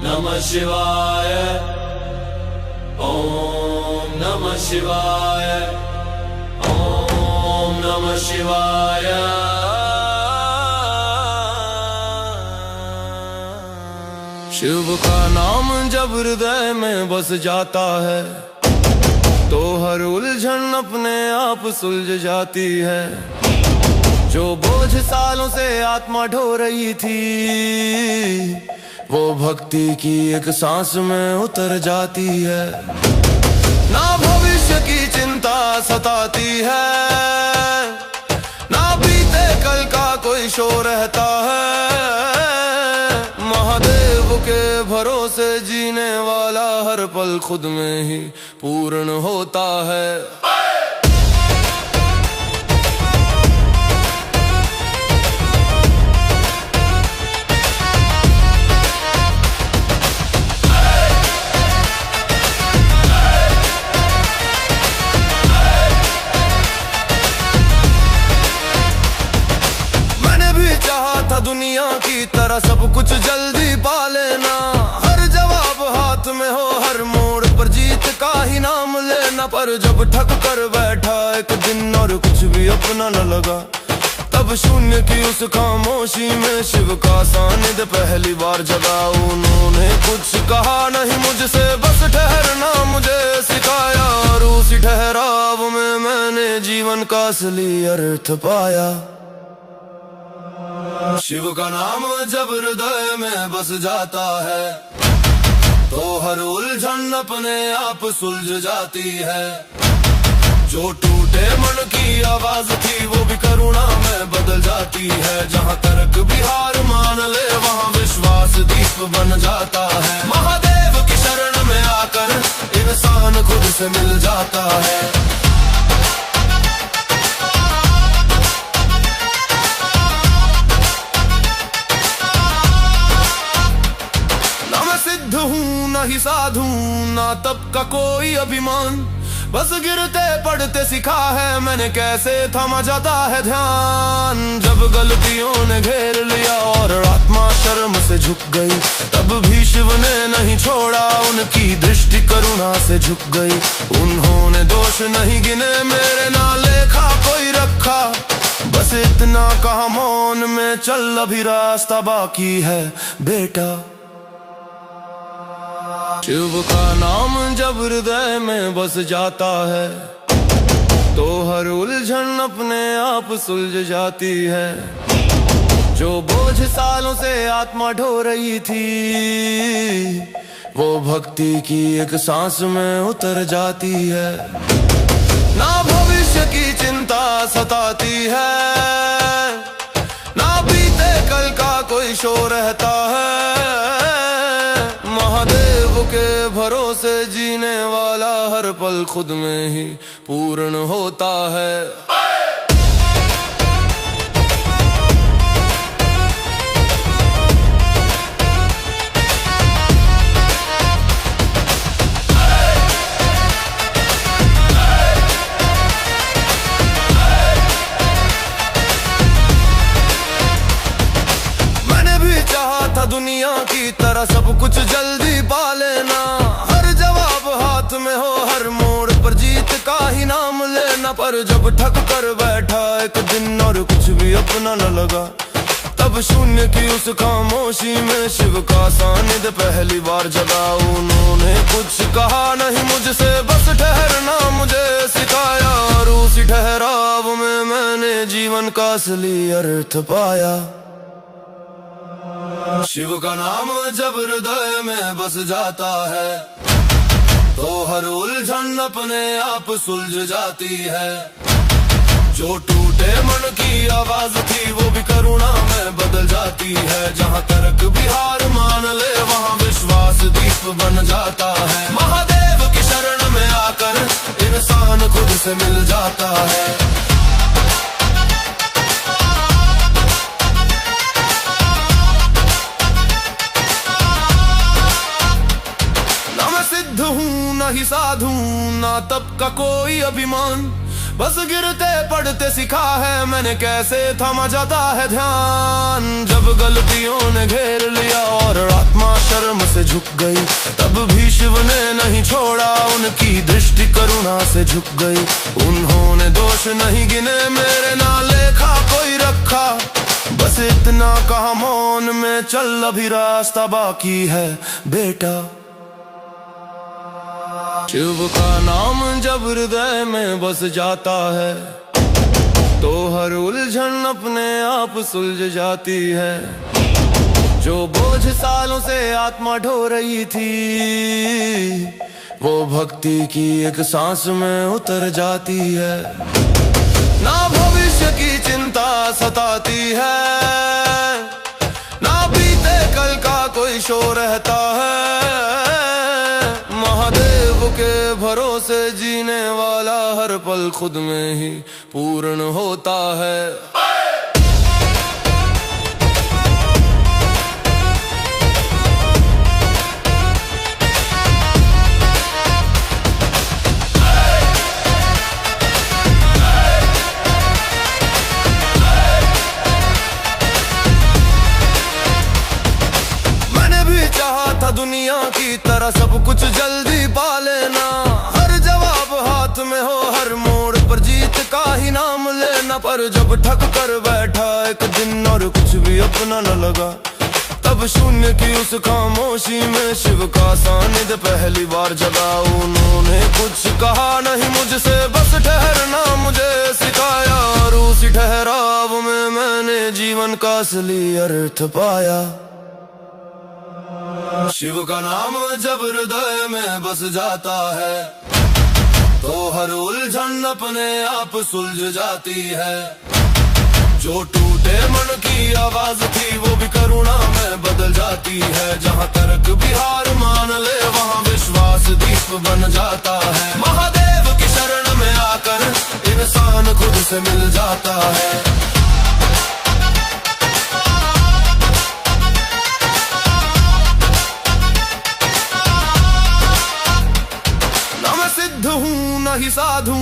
नमः शिवाय। ओम नमः शिवाय। ओम नमः शिवाय। शिव का नाम जब हृदय में बस जाता है तो हर उलझन अपने आप सुलझ जाती है। जो बोझ सालों से आत्मा ढो रही थी वो भक्ति की एक सांस में उतर जाती है। ना भविष्य की चिंता सताती है, ना बीते कल का कोई शोर रहता है। महादेव के भरोसे जीने वाला हर पल खुद में ही पूर्ण होता है। दुनिया की तरह सब कुछ जल्दी पा लेना, हर जवाब हाथ में हो, हर मोड़ पर जीत का ही नाम लेना। पर जब ठक कर बैठा एक दिन और कुछ भी अपना न लगा, तब शून्य की उस खामोशी में शिव का सानिध्य पहली बार जगा। उन्होंने कुछ कहा नहीं मुझसे, बस ठहरना मुझे सिखाया, और उसी ठहराव में मैंने जीवन का असली अर्थ पाया। शिव का नाम जब हृदय में बस जाता है तो हर उलझन अपने आप सुलझ जाती है। जो टूटे मन की आवाज थी वो भी करुणा में बदल जाती है। जहाँ तर्क भी हार मान ले वहाँ विश्वास दीप बन जाता है। महादेव की शरण में आकर इंसान खुद से मिल जाता है। ही साधु ना तब का कोई अभिमान, बस गिरते पड़ते सिखा है मैंने कैसे थमा जाता है ध्यान। जब गलतियों ने घेर लिया और आत्मा शर्म से झुक गई, तब भी शिव ने नहीं छोड़ा, उनकी दृष्टि करुणा से झुक गई। उन्होंने दोष नहीं गिने मेरे, ना लेखा कोई रखा, बस इतना कहा मौन में चल अभी रास्ता बाकी है बेटा। शिव का नाम जब हृदय में बस जाता है तो हर उलझन अपने आप सुलझ जाती है। जो बोझ सालों से आत्मा ढो रही थी वो भक्ति की एक सांस में उतर जाती है। ना भविष्य की चिंता सताती है, ना बीते कल का कोई शोर रहता है। महादेव के भरोसे जीने वाला हर पल खुद में ही पूर्ण होता है। दुनिया की तरह सब कुछ जल्दी पा लेना, हर जवाब हाथ में हो, हर मोड़ पर जीत का ही नाम लेना। पर जब ठक कर बैठा एक दिन और कुछ भी अपना न लगा, तब शून्य की उस खामोशी में शिव का सानिध्य पहली बार जगा। उन्होंने कुछ कहा नहीं मुझसे, बस ठहरना मुझे सिखाया, और उसी ठहराव में मैंने जीवन का असली अर्थ पाया। शिव का नाम जब हृदय में बस जाता है तो हर उलझन अपने आप सुलझ जाती है। जो टूटे मन की आवाज थी वो भी करुणा में बदल जाती है। जहाँ तर्क भी हार मान ले वहाँ विश्वास दीप बन जाता है। महादेव की शरण में आकर इंसान खुद से मिल जाता है। ना ही साधु ना तब का कोई अभिमान, बस गिरते पड़ते सिखा है मैंने कैसे थमा जाता है ध्यान। जब गलतियों ने घेर लिया और आत्मा शर्म से झुक गई। तब भी शिव ने नहीं छोड़ा, उनकी दृष्टि करुणा से झुक गई। उन्होंने दोष नहीं गिने मेरे, ना लेखा कोई रखा। बस इतना कहा मौन में चल, अभी रास्ता बाकी है बेटा। शिव का नाम जब हृदय में बस जाता है, तो हर उलझन अपने आप सुलझ जाती है। जो बोझ सालों से आत्मा ढो रही थी, वो भक्ति की एक सांस में उतर जाती है। ना भविष्य की चिंता सताती है, ना बीते कल का कोई शोर रहता है। महादेव के भरोसे जीने वाला हर पल खुद में ही पूर्ण होता है। दुनिया की तरह सब कुछ जल्दी पा लेना, हर जवाब हाथ में हो, हर मोड़ पर जीत का ही नाम लेना। पर जब ठक कर बैठा एक दिन और कुछ भी अपना न लगा, तब शून्य की उस खामोशी में शिव का सानिध्य पहली बार जगा। उन्होंने कुछ कहा नहीं मुझसे, बस ठहरना मुझे सिखाया, और उसी ठहराव में मैंने जीवन का असली अर्थ पाया। शिव का नाम जब हृदय में बस जाता है, तो हर उलझन अपने आप सुलझ जाती है। जो टूटे मन की आवाज थी, वो भी करुणा में बदल जाती है। जहाँ तर्क भी हार मान ले, वहाँ विश्वास दीप बन जाता है। महादेव की शरण में आकर इंसान खुद से मिल जाता है। ना ही साधु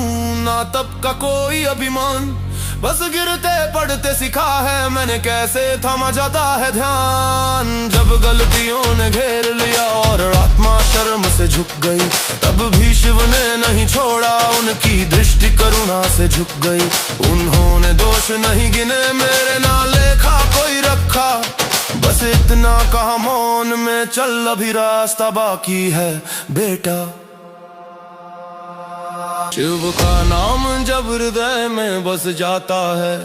ना तब का कोई अभिमान, बस गिरते पड़ते सिखा है मैंने कैसे थमा जाता है ध्यान। जब गलतियों ने घेर लिया और आत्मा शर्म से झुक गई, तब भी शिव ने नहीं छोड़ा, उनकी दृष्टि करुणा से झुक गई। उन्होंने दोष नहीं गिने मेरे, ना लेखा कोई रखा। बस इतना कहा मौन में चल, अभी रास्ता बाकी है बेटा। शिव का नाम जब हृदय में बस जाता है,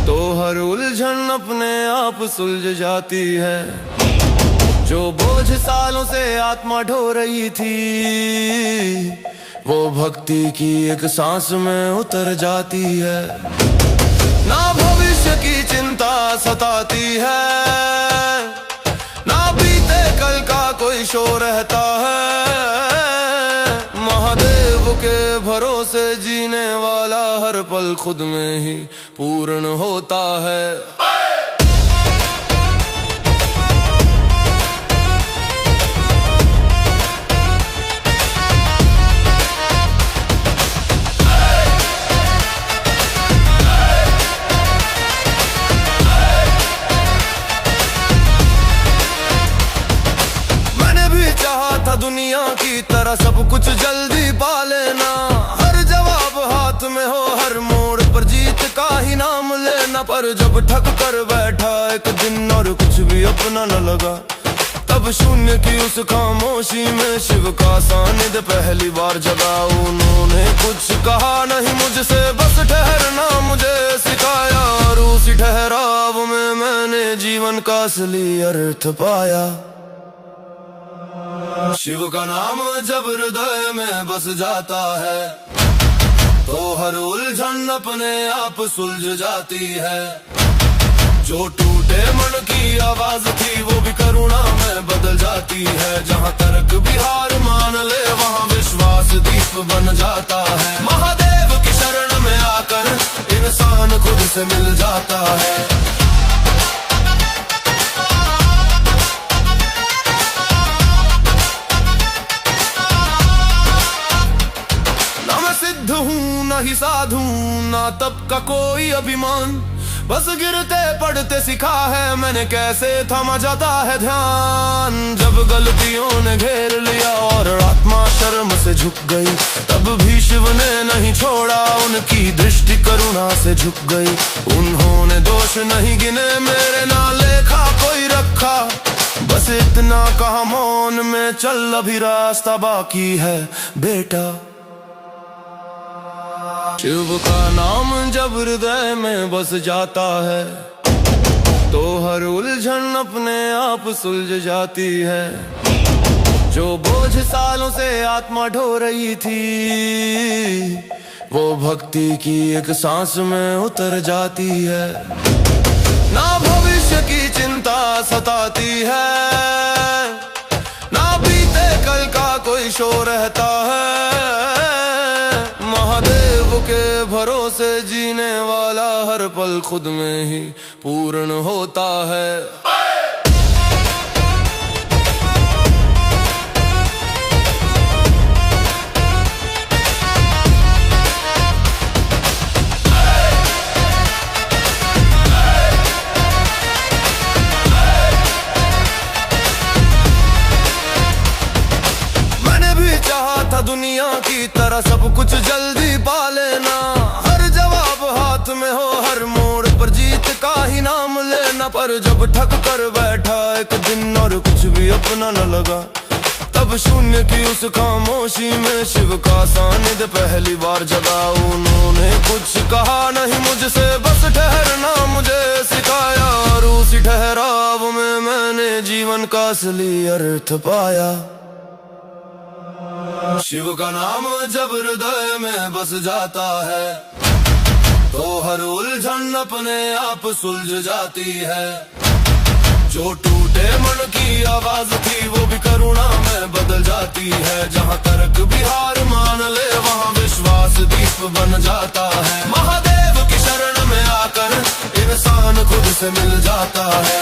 तो हर उलझन अपने आप सुलझ जाती है। जो बोझ सालों से आत्मा ढो रही थी, वो भक्ति की एक सांस में उतर जाती है। ना भविष्य की चिंता सताती है, ना बीते कल का कोई शोर रहता है। महादेव के भरोसे जीने वाला हर पल खुद में ही पूर्ण होता है। दुनिया की तरह सब कुछ जल्दी पा लेना, हर जवाब हाथ में हो, हर मोड़ पर जीत का ही नाम लेना। पर जब ठक कर बैठा एक दिन और कुछ भी अपना न लगा, तब शून्य की उस खामोशी में शिव का सानिध्य पहली बार जगा। उन्होंने कुछ कहा नहीं मुझसे, बस ठहरना मुझे सिखाया, और उसी ठहराव में मैंने जीवन का असली अर्थ पाया। शिव का नाम जब हृदय में बस जाता है, तो हर उलझन अपने आप सुलझ जाती है। जो टूटे मन की आवाज थी, वो भी करुणा में बदल जाती है। जहाँ तर्क भी हार मान ले, वहाँ विश्वास दीप बन जाता है। महादेव की शरण में आकर इंसान खुद से मिल जाता है। ना ही साधु ना तब का कोई अभिमान, बस गिरते पड़ते सिखा है मैंने कैसे थमा जाता है ध्यान। जब गलतियों ने घेर लिया और आत्मा शर्म से झुक गई, तब भी शिव ने नहीं छोड़ा, उनकी दृष्टि करुणा से झुक गई। उन्होंने दोष नहीं गिने मेरे, ना लेखा कोई रखा, बस इतना कहा मौन में चल, अभी रास्ता बाकी है बेटा। शिव का नाम जब हृदय में बस जाता है, तो हर उलझन अपने आप सुलझ जाती है। जो बोझ सालों से आत्मा ढो रही थी, वो भक्ति की एक सांस में उतर जाती है। ना भविष्य की चिंता सताती है, ना बीते कल का कोई शोर रहता है। महादेव के भरोसे जीने वाला हर पल खुद में ही पूर्ण होता है। दुनिया की तरह सब कुछ जल्दी पा लेना, हर जवाब हाथ में हो, हर मोड़ पर जीत का ही नाम लेना। पर जब ठक कर बैठा एक दिन और कुछ भी अपना न लगा, तब शून्य की उस खामोशी में शिव का सानिध्य पहली बार जगा। उन्होंने कुछ कहा नहीं मुझसे, बस ठहरना मुझे सिखाया, और उसी ठहराव में मैंने जीवन का असली अर्थ पाया। शिव का नाम जब हृदय में बस जाता है, तो हर उलझन अपने आप सुलझ जाती है। जो टूटे मन की आवाज थी, वो भी करुणा में बदल जाती है। जहाँ तर्क भी हार मान ले, वहाँ विश्वास दीप बन जाता है। महादेव की शरण में आकर इंसान खुद से मिल जाता है।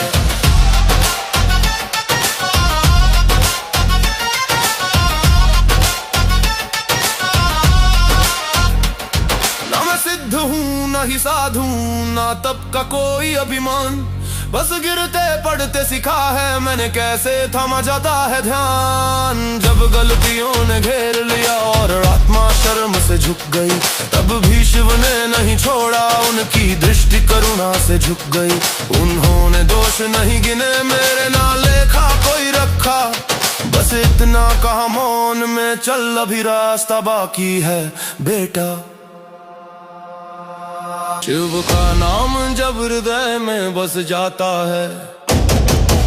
सिद्ध हूँ न ही साधु, ना तब का कोई अभिमान, बस गिरते पड़ते सिखा है मैंने कैसे थमा जाता है ध्यान। जब गलतियों ने घेर लिया और आत्मा शर्म से झुक गई, तब भी शिव ने नहीं छोड़ा, उनकी दृष्टि करुणा से झुक गई। उन्होंने दोष नहीं गिने मेरे, ना लेखा कोई रखा, बस इतना कहा मौन में चल, अभी रास्ता बाकी है बेटा। शिव का नाम जब हृदय में बस जाता है,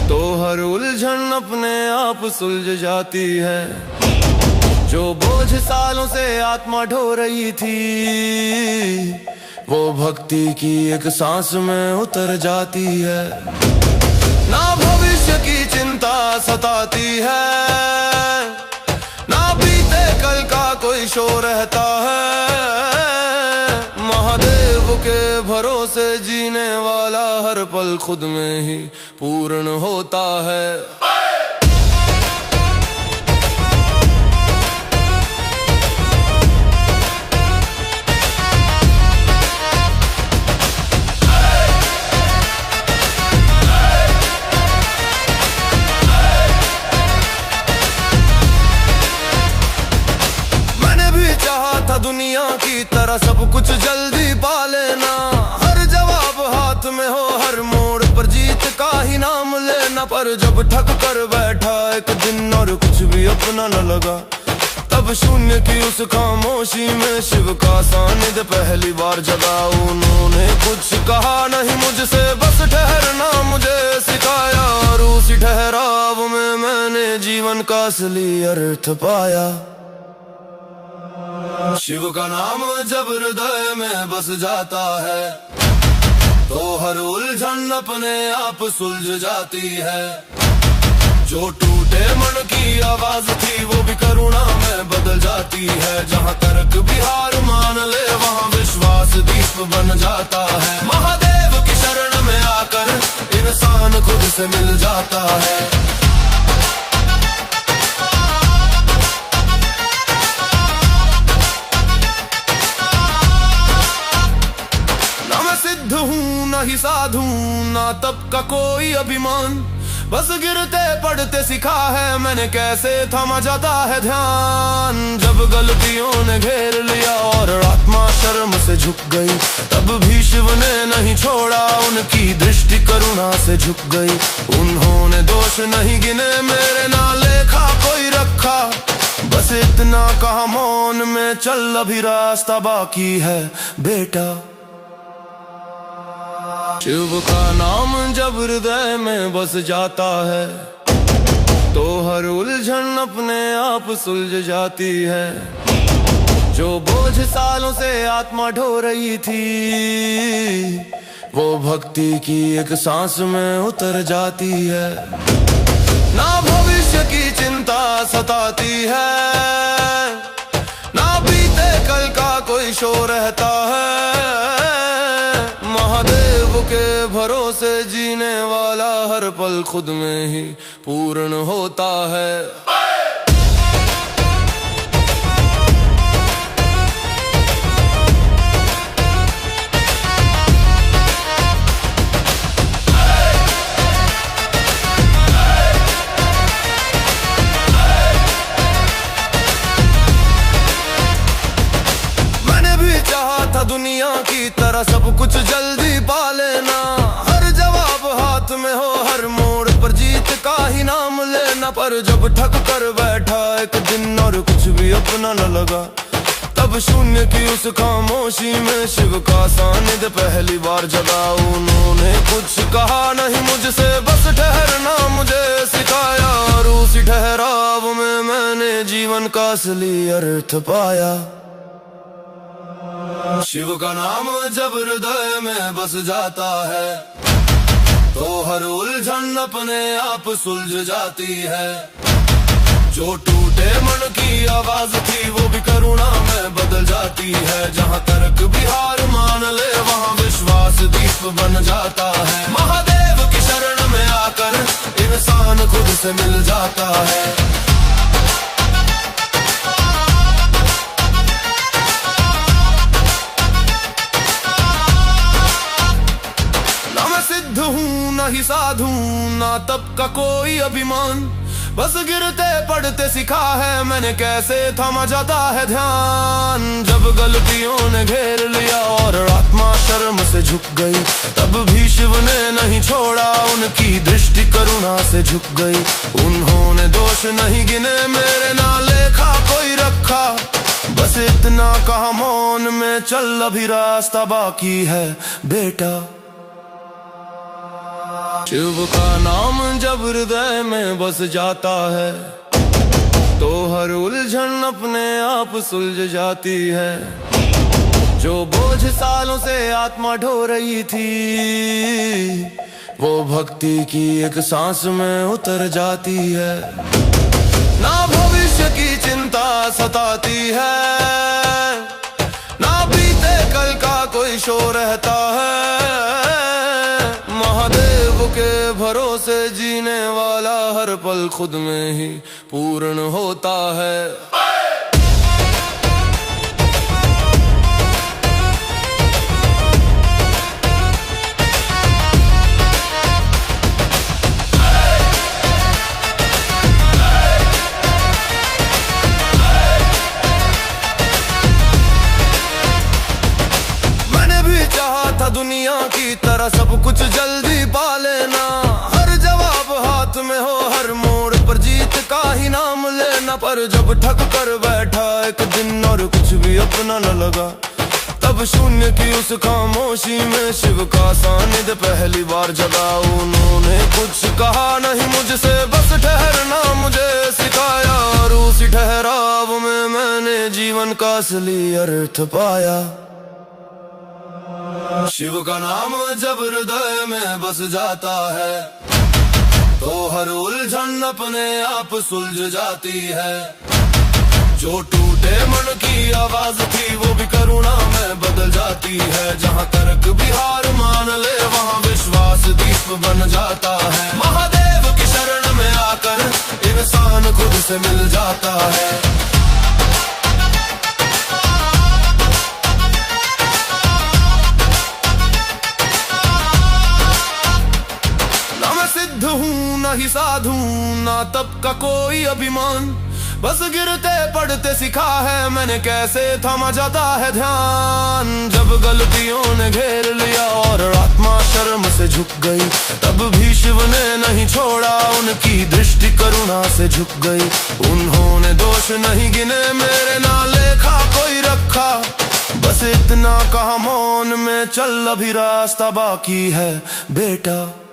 तो हर उलझन अपने आप सुलझ जाती है। जो बोझ सालों से आत्मा ढो रही थी, वो भक्ति की एक सांस में उतर जाती है। ना भविष्य की चिंता सताती है, ना बीते कल का कोई शोर रहता है। महादेव के भरोसे जीने वाला हर पल खुद में ही पूर्ण होता है। मैंने भी चाहा था दुनिया की तरह सब कुछ जल्दी पा लेना, हर जवाब हाथ में हो, हर मोड़ पर जीत का ही नाम लेना। पर जब ठक कर बैठा एक दिन और कुछ भी अपना न लगा, तब शून्य की उस खामोशी में शिव का सानिध्य पहली बार जगा। उन्होंने कुछ कहा नहीं मुझसे, बस ठहरना मुझे सिखाया, और उसी ठहराव में मैंने जीवन का असली अर्थ पाया। शिव का नाम जब हृदय में बस जाता है, तो हर उलझन अपने आप सुलझ जाती है। जो टूटे मन की आवाज थी, वो भी करुणा में बदल जाती है। जहाँ तर्क भी हार मान ले, वहाँ विश्वास दीप बन जाता है। महादेव की शरण में आकर इंसान खुद से मिल जाता है। सिद्ध हूँ न ही साधु ना तब का कोई अभिमान, बस गिरते पड़ते सिखा है मैंने कैसे थमा जाता है ध्यान। जब गलतियों ने घेर लिया और आत्मा शर्म से झुक गई, तब भी शिव ने नहीं छोड़ा, उनकी दृष्टि करुणा से झुक गई। उन्होंने दोष नहीं गिने मेरे, ना लेखा कोई रखा, बस इतना कहा मौन में चल अभी रास्ता बाकी है बेटा। शिव का नाम जब हृदय में बस जाता है, तो हर उलझन अपने आप सुलझ जाती है। जो बोझ सालों से आत्मा ढो रही थी, वो भक्ति की एक सांस में उतर जाती है। ना भविष्य की चिंता सताती है, ना बीते कल का कोई शोर रहता है। महादेव के भरोसे जीने वाला हर पल खुद में ही पूर्ण होता है। दुनिया की तरह सब कुछ जल्दी पा लेना, हर जवाब हाथ में हो, हर मोड़ पर जीत का ही नाम लेना। पर जब ठक कर बैठा एक दिन और कुछ भी अपना न लगा, तब शून्य की उस खामोशी में शिव का सानिध्य पहली बार जगा। उन्होंने कुछ कहा नहीं मुझसे, बस ठहरना मुझे सिखाया, और उसी ठहराव में मैंने जीवन का असली अर्थ पाया। शिव का नाम जब हृदय में बस जाता है, तो हर उलझन अपने आप सुलझ जाती है। जो टूटे मन की आवाज थी, वो भी करुणा में बदल जाती है। जहाँ तर्क भी हार मान ले, वहाँ विश्वास दीप बन जाता है। महादेव की शरण में आकर इंसान खुद से मिल जाता है। ना ही साधु ना तब का कोई अभिमान, बस गिरते पड़ते सिखा है मैंने कैसे थमा जाता है ध्यान। जब गलतियों ने घेर लिया और आत्मा शर्म से झुक गई, तब भी शिव ने नहीं छोड़ा, उनकी दृष्टि करुणा से झुक गई। उन्होंने दोष नहीं गिने मेरे, ना लेखा कोई रखा, बस इतना कहा मौन में चल अभी रास्ता बाकी है बेटा। शिव का नाम जब हृदय में बस जाता है, तो हर उलझन अपने आप सुलझ जाती है। जो बोझ सालों से आत्मा ढो रही थी, वो भक्ति की एक सांस में उतर जाती है। ना भविष्य की चिंता सताती है, ना बीते कल का कोई शोर रहता है। महादेव के भरोसे जीने वाला हर पल खुद में ही पूर्ण होता है। दुनिया की तरह सब कुछ जल्दी पा लेना, हर जवाब हाथ में हो, हर मोड़ पर जीत का ही नाम लेना। पर जब ठक कर बैठा एक दिन और कुछ भी अपना न लगा, तब शून्य की उस खामोशी में शिव का सानिध्य पहली बार जगा। उन्होंने कुछ कहा नहीं मुझसे, बस ठहरना मुझे सिखाया, और उसी ठहराव में मैंने जीवन का असली अर्थ पाया। शिव का नाम जब हृदय में बस जाता है, तो हर उलझन अपने आप सुलझ जाती है। जो टूटे मन की आवाज थी, वो भी करुणा में बदल जाती है। जहाँ तर्क भी हार मान ले, वहाँ विश्वास दीप बन जाता है। महादेव की शरण में आकर इंसान खुद से मिल जाता है। ही साधु ना तप का कोई अभिमान, बस गिरते पड़ते सिखा है मैंने कैसे थमा जाता है ध्यान। जब गलतियों ने घेर लिया और आत्मा शर्म से झुक गई, तब भी शिव ने नहीं छोड़ा, उनकी दृष्टि करुणा से झुक गई। उन्होंने दोष नहीं गिने मेरे, ना लेखा कोई रखा, बस इतना कहा मौन में चल, अभी रास्ता बाकी है बेटा।